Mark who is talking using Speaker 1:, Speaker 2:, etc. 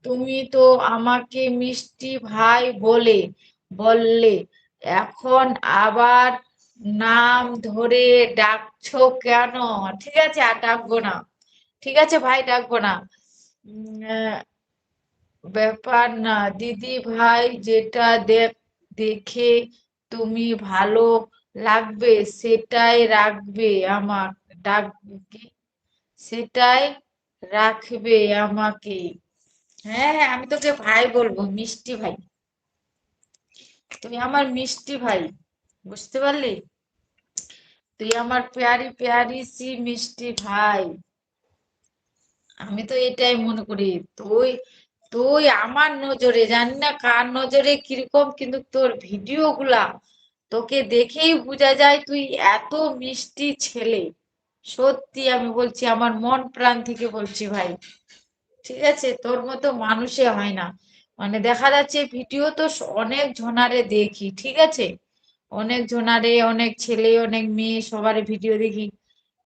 Speaker 1: তুমি তো আমাকে মিষ্টি ভাই বললে, এখন আবার নাম ধরে ডাকছো কেন? ঠিক আছে, আর ডাকবো না। ঠিক আছে ভাই, ডাকবো না। আহ, ব্যাপার না দিদি ভাই, যেটা দেখে তুমি ভালো লাগবে সেটাই রাখবে আমার কি সেটাই রাখবে আমাকে। হ্যাঁ হ্যাঁ, আমি তোকে ভাই বলবো, মিষ্টি ভাই। তুই আমার মিষ্টি ভাই, বুঝতে পারলি? তুই আমার প্যারি প্যারি সি মিষ্টি ভাই। আমি তো এটাই মনে করি। তুই তুই আমার নজরে, জানি না কার নজরে কিরকম, কিন্তু তোর ভিডিও গুলা তোকে দেখেই বোঝা যায় তুই এত মিষ্টি ছেলে। সত্যি আমি বলছি, আমার মন প্রাণ থেকে বলছি ভাই। ঠিক আছে, তোর মতো মানুষে হয় না। মানে দেখা যাচ্ছে ভিডিও তো অনেক জনারে দেখি, ঠিক আছে, অনেক জনারে, অনেক ছেলে অনেক মেয়ে সবার ভিডিও দেখি।